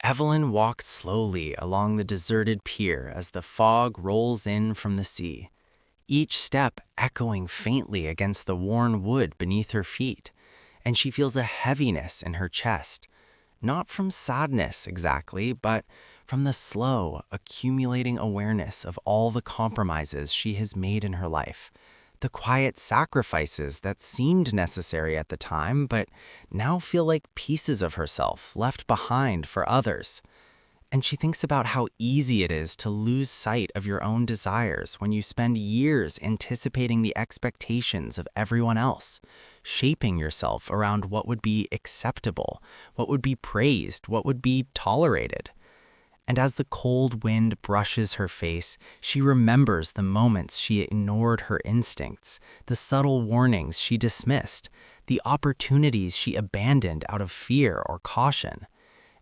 Evelyn walked slowly along the deserted pier as the fog rolls in from the sea, each step echoing faintly against the worn wood beneath her feet, and she feels a heaviness in her chest, not from sadness exactly, but from the slow, accumulating awareness of all the compromises she has made in her life, the quiet sacrifices that seemed necessary at the time, but now feel like pieces of herself left behind for others. And she thinks about how easy it is to lose sight of your own desires when you spend years anticipating the expectations of everyone else, shaping yourself around what would be acceptable, what would be praised, what would be tolerated. And as the cold wind brushes her face, she remembers the moments she ignored her instincts, the subtle warnings she dismissed, the opportunities she abandoned out of fear or caution.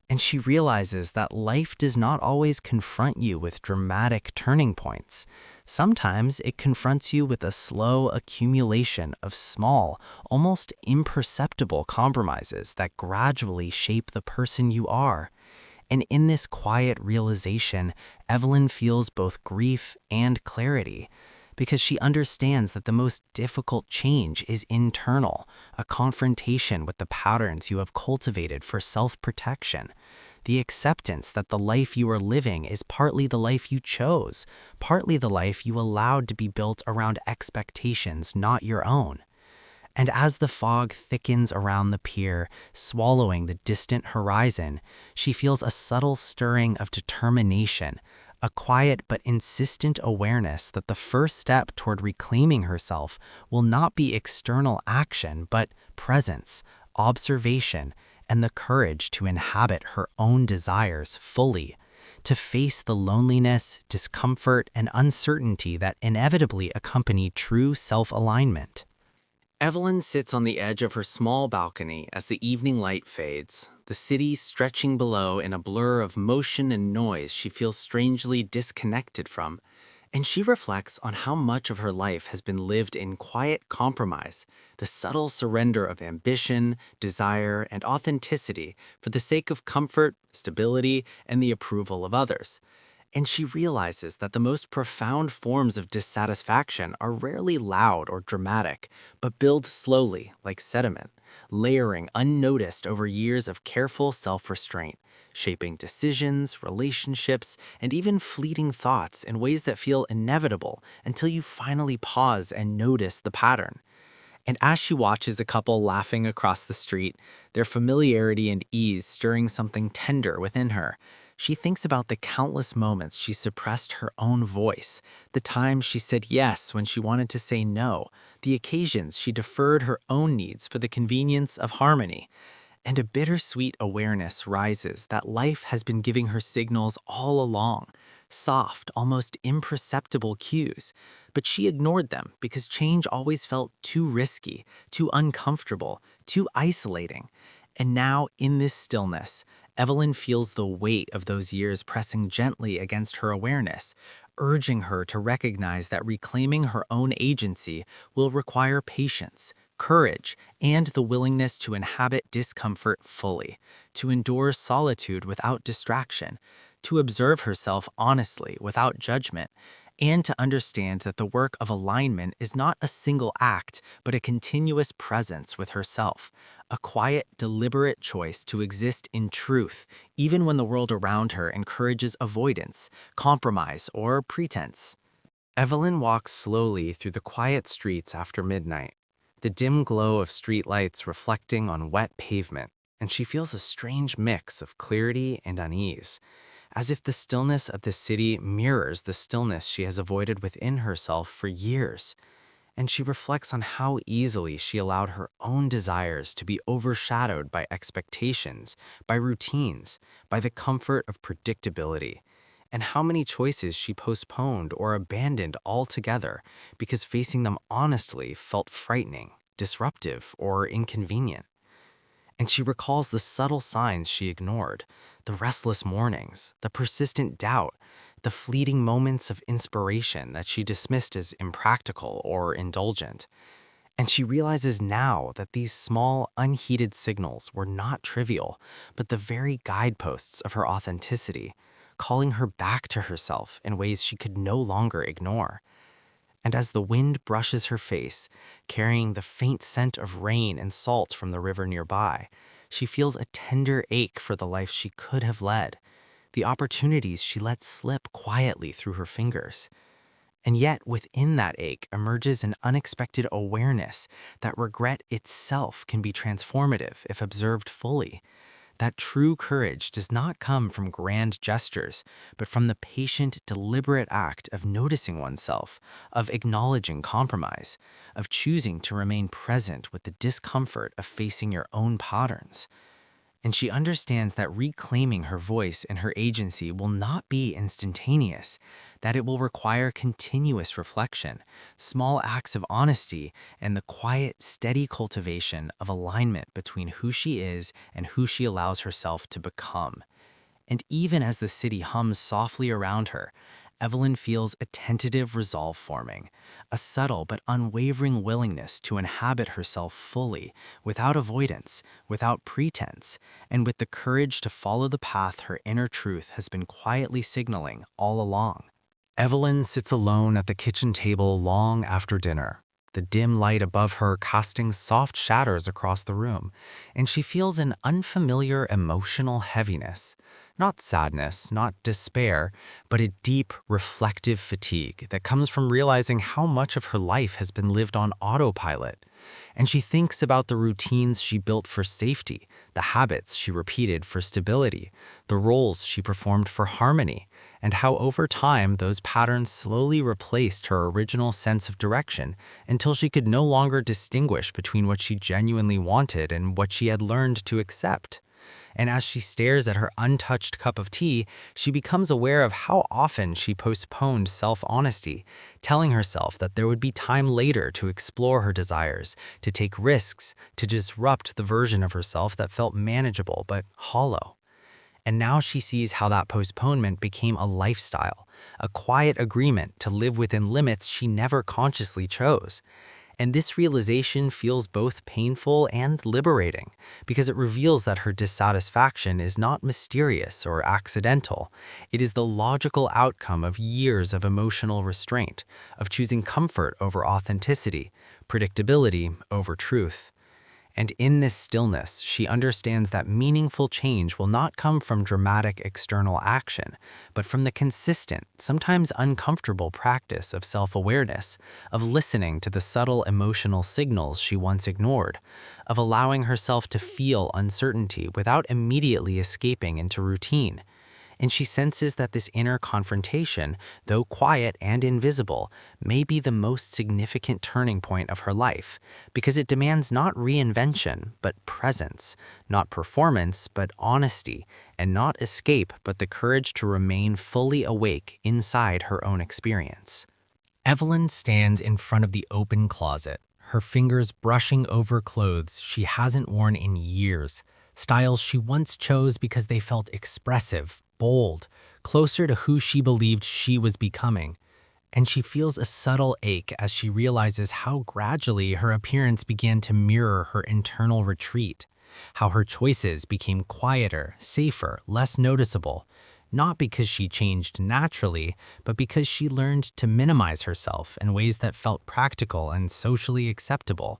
And she realizes that life does not always confront you with dramatic turning points. Sometimes it confronts you with a slow accumulation of small, almost imperceptible compromises that gradually shape the person you are. And in this quiet realization, Evelyn feels both grief and clarity, because she understands that the most difficult change is internal, a confrontation with the patterns you have cultivated for self-protection. The acceptance that the life you are living is partly the life you chose, partly the life you allowed to be built around expectations not your own. And as the fog thickens around the pier, swallowing the distant horizon, she feels a subtle stirring of determination, a quiet but insistent awareness that the first step toward reclaiming herself will not be external action, but presence, observation, and the courage to inhabit her own desires fully, to face the loneliness, discomfort, and uncertainty that inevitably accompany true self-alignment. Evelyn sits on the edge of her small balcony as the evening light fades, the city stretching below in a blur of motion and noise she feels strangely disconnected from, and she reflects on how much of her life has been lived in quiet compromise, the subtle surrender of ambition, desire, and authenticity for the sake of comfort, stability, and the approval of others. And she realizes that the most profound forms of dissatisfaction are rarely loud or dramatic, but build slowly, like sediment, layering unnoticed over years of careful self-restraint, shaping decisions, relationships, and even fleeting thoughts in ways that feel inevitable until you finally pause and notice the pattern. And as she watches a couple laughing across the street, their familiarity and ease stirring something tender within her, she thinks about the countless moments she suppressed her own voice, the times she said yes when she wanted to say no, the occasions she deferred her own needs for the convenience of harmony. And a bittersweet awareness rises that life has been giving her signals all along, soft, almost imperceptible cues, but she ignored them because change always felt too risky, too uncomfortable, too isolating. And now, in this stillness, Evelyn feels the weight of those years pressing gently against her awareness, urging her to recognize that reclaiming her own agency will require patience, courage, and the willingness to inhabit discomfort fully, to endure solitude without distraction, to observe herself honestly without judgment, and to understand that the work of alignment is not a single act, but a continuous presence with herself, a quiet, deliberate choice to exist in truth, even when the world around her encourages avoidance, compromise, or pretense. Evelyn walks slowly through the quiet streets after midnight, the dim glow of streetlights reflecting on wet pavement, and she feels a strange mix of clarity and unease, as if the stillness of the city mirrors the stillness she has avoided within herself for years. And she reflects on how easily she allowed her own desires to be overshadowed by expectations, by routines, by the comfort of predictability, and how many choices she postponed or abandoned altogether because facing them honestly felt frightening, disruptive, or inconvenient. And she recalls the subtle signs she ignored, the restless mornings, the persistent doubt, the fleeting moments of inspiration that she dismissed as impractical or indulgent. And she realizes now that these small, unheeded signals were not trivial, but the very guideposts of her authenticity, calling her back to herself in ways she could no longer ignore. And as the wind brushes her face, carrying the faint scent of rain and salt from the river nearby, she feels a tender ache for the life she could have led, the opportunities she let slip quietly through her fingers. And yet, within that ache emerges an unexpected awareness that regret itself can be transformative if observed fully. That true courage does not come from grand gestures, but from the patient, deliberate act of noticing oneself, of acknowledging compromise, of choosing to remain present with the discomfort of facing your own patterns. And she understands that reclaiming her voice and her agency will not be instantaneous, that it will require continuous reflection, small acts of honesty, and the quiet, steady cultivation of alignment between who she is and who she allows herself to become. And even as the city hums softly around her, Evelyn feels a tentative resolve forming, a subtle but unwavering willingness to inhabit herself fully, without avoidance, without pretense, and with the courage to follow the path her inner truth has been quietly signaling all along. Evelyn sits alone at the kitchen table long after dinner, the dim light above her casting soft shadows across the room, and she feels an unfamiliar emotional heaviness. Not sadness, not despair, but a deep, reflective fatigue that comes from realizing how much of her life has been lived on autopilot. And she thinks about the routines she built for safety, the habits she repeated for stability, the roles she performed for harmony, and how over time those patterns slowly replaced her original sense of direction until she could no longer distinguish between what she genuinely wanted and what she had learned to accept. And as she stares at her untouched cup of tea, she becomes aware of how often she postponed self-honesty, telling herself that there would be time later to explore her desires, to take risks, to disrupt the version of herself that felt manageable but hollow. And now she sees how that postponement became a lifestyle, a quiet agreement to live within limits she never consciously chose. And this realization feels both painful and liberating because it reveals that her dissatisfaction is not mysterious or accidental. It is the logical outcome of years of emotional restraint, of choosing comfort over authenticity, predictability over truth. And in this stillness, she understands that meaningful change will not come from dramatic external action, but from the consistent, sometimes uncomfortable practice of self-awareness, of listening to the subtle emotional signals she once ignored, of allowing herself to feel uncertainty without immediately escaping into routine. And she senses that this inner confrontation, though quiet and invisible, may be the most significant turning point of her life, because it demands not reinvention, but presence, not performance, but honesty, and not escape, but the courage to remain fully awake inside her own experience. Evelyn stands in front of the open closet, her fingers brushing over clothes she hasn't worn in years, styles she once chose because they felt expressive, bold, closer to who she believed she was becoming. And she feels a subtle ache as she realizes how gradually her appearance began to mirror her internal retreat, how her choices became quieter, safer, less noticeable, not because she changed naturally, but because she learned to minimize herself in ways that felt practical and socially acceptable.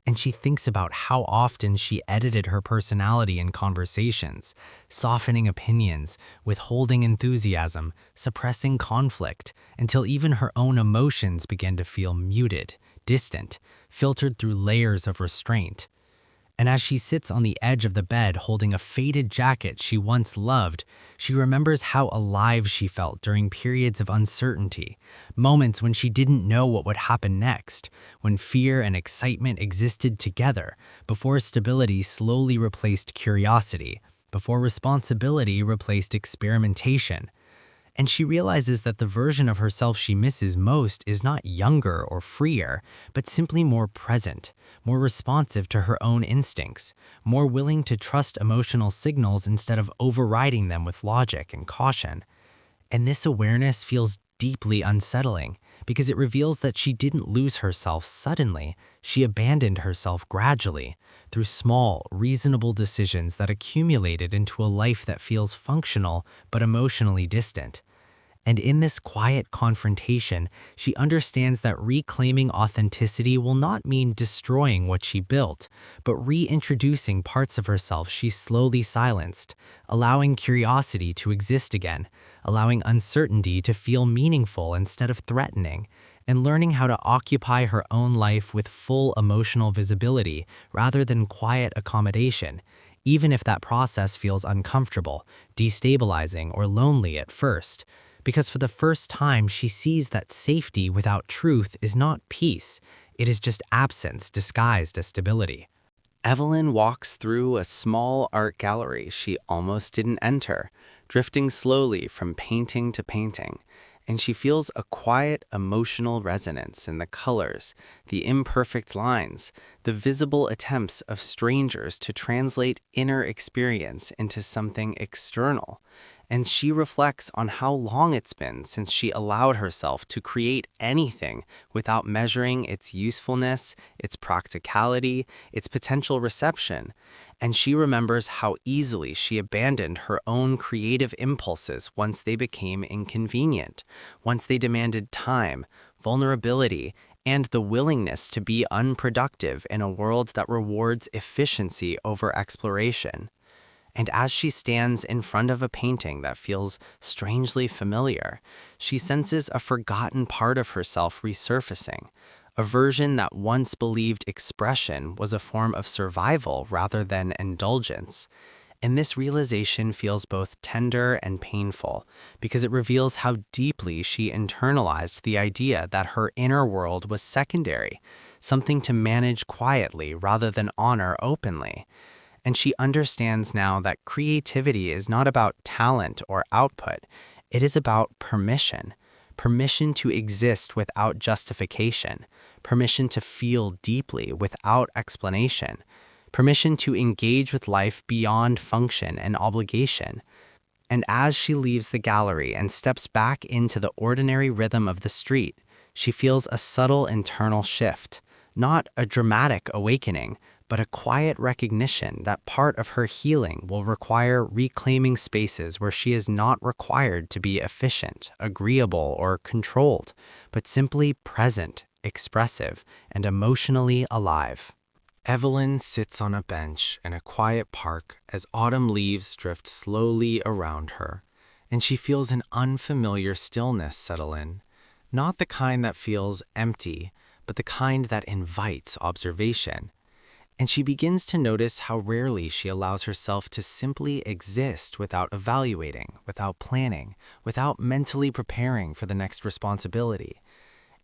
And she thinks about how often she edited her personality in conversations, softening opinions, withholding enthusiasm, suppressing conflict, until even her own emotions began to feel muted, distant, filtered through layers of restraint. And as she sits on the edge of the bed holding a faded jacket she once loved, she remembers how alive she felt during periods of uncertainty, moments when she didn't know what would happen next, when fear and excitement existed together, before stability slowly replaced curiosity, before responsibility replaced experimentation. And she realizes that the version of herself she misses most is not younger or freer, but simply more present, more responsive to her own instincts, more willing to trust emotional signals instead of overriding them with logic and caution. And this awareness feels deeply unsettling, because it reveals that she didn't lose herself suddenly, she abandoned herself gradually, through small, reasonable decisions that accumulated into a life that feels functional but emotionally distant. And in this quiet confrontation, she understands that reclaiming authenticity will not mean destroying what she built, but reintroducing parts of herself she slowly silenced, allowing curiosity to exist again, allowing uncertainty to feel meaningful instead of threatening, and learning how to occupy her own life with full emotional visibility rather than quiet accommodation, even if that process feels uncomfortable, destabilizing, or lonely at first. Because for the first time, she sees that safety without truth is not peace, it is just absence disguised as stability. Evelyn walks through a small art gallery she almost didn't enter, drifting slowly from painting to painting, and she feels a quiet emotional resonance in the colors, the imperfect lines, the visible attempts of strangers to translate inner experience into something external. And she reflects on how long it's been since she allowed herself to create anything without measuring its usefulness, its practicality, its potential reception. And she remembers how easily she abandoned her own creative impulses once they became inconvenient, once they demanded time, vulnerability, and the willingness to be unproductive in a world that rewards efficiency over exploration. And as she stands in front of a painting that feels strangely familiar, she senses a forgotten part of herself resurfacing, a version that once believed expression was a form of survival rather than indulgence. And this realization feels both tender and painful because it reveals how deeply she internalized the idea that her inner world was secondary, something to manage quietly rather than honor openly. And she understands now that creativity is not about talent or output. It is about permission. Permission to exist without justification. Permission to feel deeply without explanation. Permission to engage with life beyond function and obligation. And as she leaves the gallery and steps back into the ordinary rhythm of the street, she feels a subtle internal shift, not a dramatic awakening, but a quiet recognition that part of her healing will require reclaiming spaces where she is not required to be efficient, agreeable, or controlled, but simply present, expressive, and emotionally alive. Evelyn sits on a bench in a quiet park as autumn leaves drift slowly around her, and she feels an unfamiliar stillness settle in, not the kind that feels empty, but the kind that invites observation. And she begins to notice how rarely she allows herself to simply exist without evaluating, without planning, without mentally preparing for the next responsibility.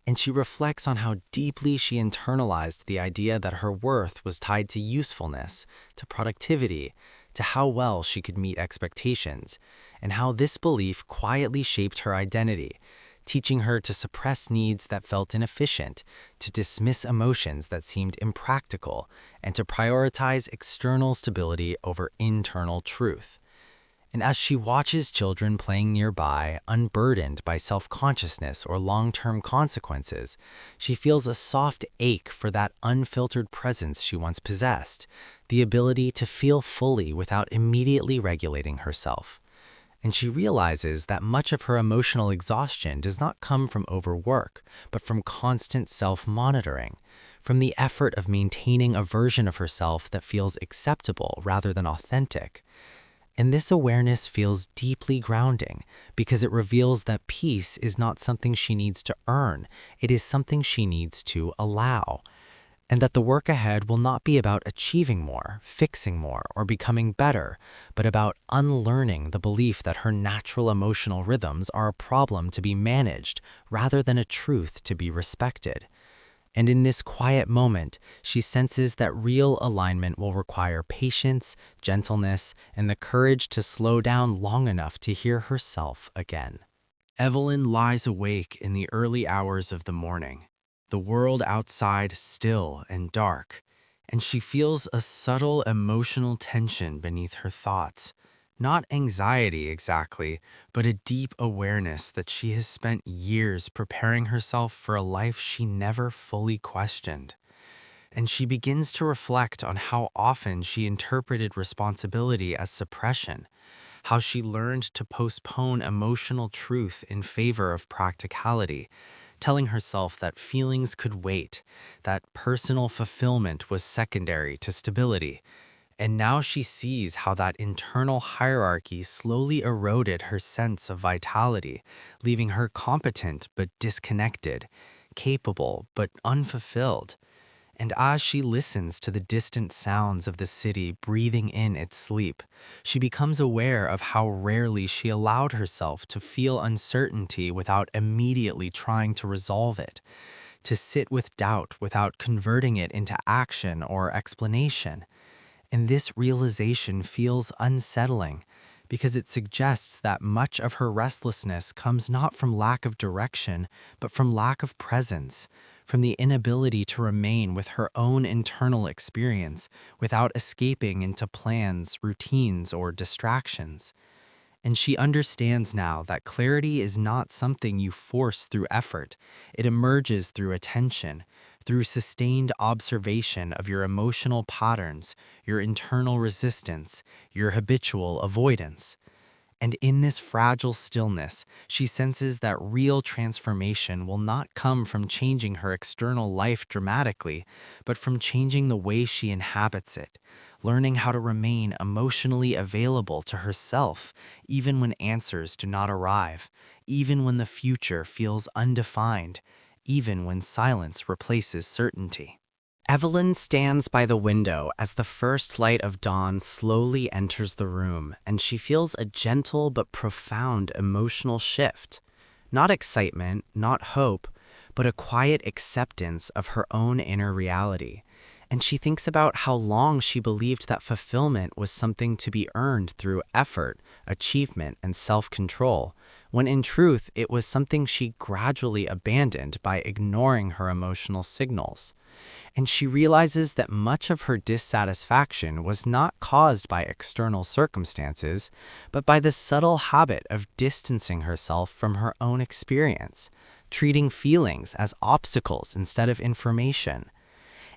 And she reflects on how deeply she internalized the idea that her worth was tied to usefulness, to productivity, to how well she could meet expectations, and how this belief quietly shaped her identity, teaching her to suppress needs that felt inefficient, to dismiss emotions that seemed impractical, and to prioritize external stability over internal truth. And as she watches children playing nearby, unburdened by self-consciousness or long-term consequences, she feels a soft ache for that unfiltered presence she once possessed, the ability to feel fully without immediately regulating herself. And she realizes that much of her emotional exhaustion does not come from overwork, but from constant self-monitoring, from the effort of maintaining a version of herself that feels acceptable rather than authentic. And this awareness feels deeply grounding because it reveals that peace is not something she needs to earn, it is something she needs to allow. And that the work ahead will not be about achieving more, fixing more, or becoming better, but about unlearning the belief that her natural emotional rhythms are a problem to be managed rather than a truth to be respected. And in this quiet moment, she senses that real alignment will require patience, gentleness, and the courage to slow down long enough to hear herself again. Evelyn lies awake in the early hours of the morning, the world outside still and dark, and she feels a subtle emotional tension beneath her thoughts, Not anxiety exactly, but a deep awareness that she has spent years preparing herself for a life she never fully questioned. And she begins to reflect on how often she interpreted responsibility as suppression, how she learned to postpone emotional truth in favor of practicality, telling herself that feelings could wait, that personal fulfillment was secondary to stability. And now she sees how that internal hierarchy slowly eroded her sense of vitality, leaving her competent but disconnected, capable but unfulfilled. And as she listens to the distant sounds of the city breathing in its sleep, she becomes aware of how rarely she allowed herself to feel uncertainty without immediately trying to resolve it, to sit with doubt without converting it into action or explanation. And this realization feels unsettling because it suggests that much of her restlessness comes not from lack of direction, but from lack of presence, from the inability to remain with her own internal experience without escaping into plans, routines, or distractions. And she understands now that clarity is not something you force through effort. It emerges through attention, through sustained observation of your emotional patterns, your internal resistance, your habitual avoidance. And in this fragile stillness, she senses that real transformation will not come from changing her external life dramatically, but from changing the way she inhabits it, learning how to remain emotionally available to herself, even when answers do not arrive, even when the future feels undefined, even when silence replaces certainty. Evelyn stands by the window as the first light of dawn slowly enters the room, and she feels a gentle but profound emotional shift. Not excitement, not hope, but a quiet acceptance of her own inner reality. And she thinks about how long she believed that fulfillment was something to be earned through effort, achievement, and self-control, when in truth it was something she gradually abandoned by ignoring her emotional signals. And she realizes that much of her dissatisfaction was not caused by external circumstances, but by the subtle habit of distancing herself from her own experience, treating feelings as obstacles instead of information.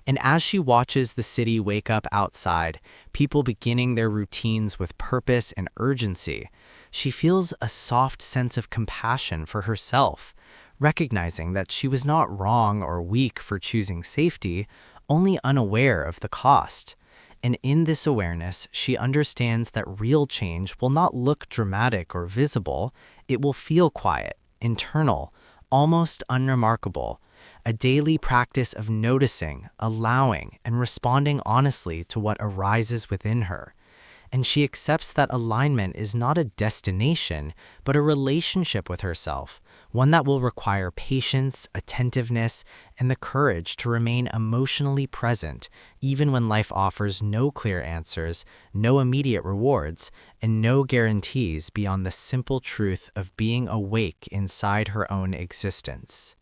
And as she watches the city wake up outside, people beginning their routines with purpose and urgency, she feels a soft sense of compassion for herself, recognizing that she was not wrong or weak for choosing safety, only unaware of the cost. And in this awareness, she understands that real change will not look dramatic or visible, it will feel quiet, internal, almost unremarkable, a daily practice of noticing, allowing, and responding honestly to what arises within her. And she accepts that alignment is not a destination, but a relationship with herself, one that will require patience, attentiveness, and the courage to remain emotionally present, even when life offers no clear answers, no immediate rewards, and no guarantees beyond the simple truth of being awake inside her own existence.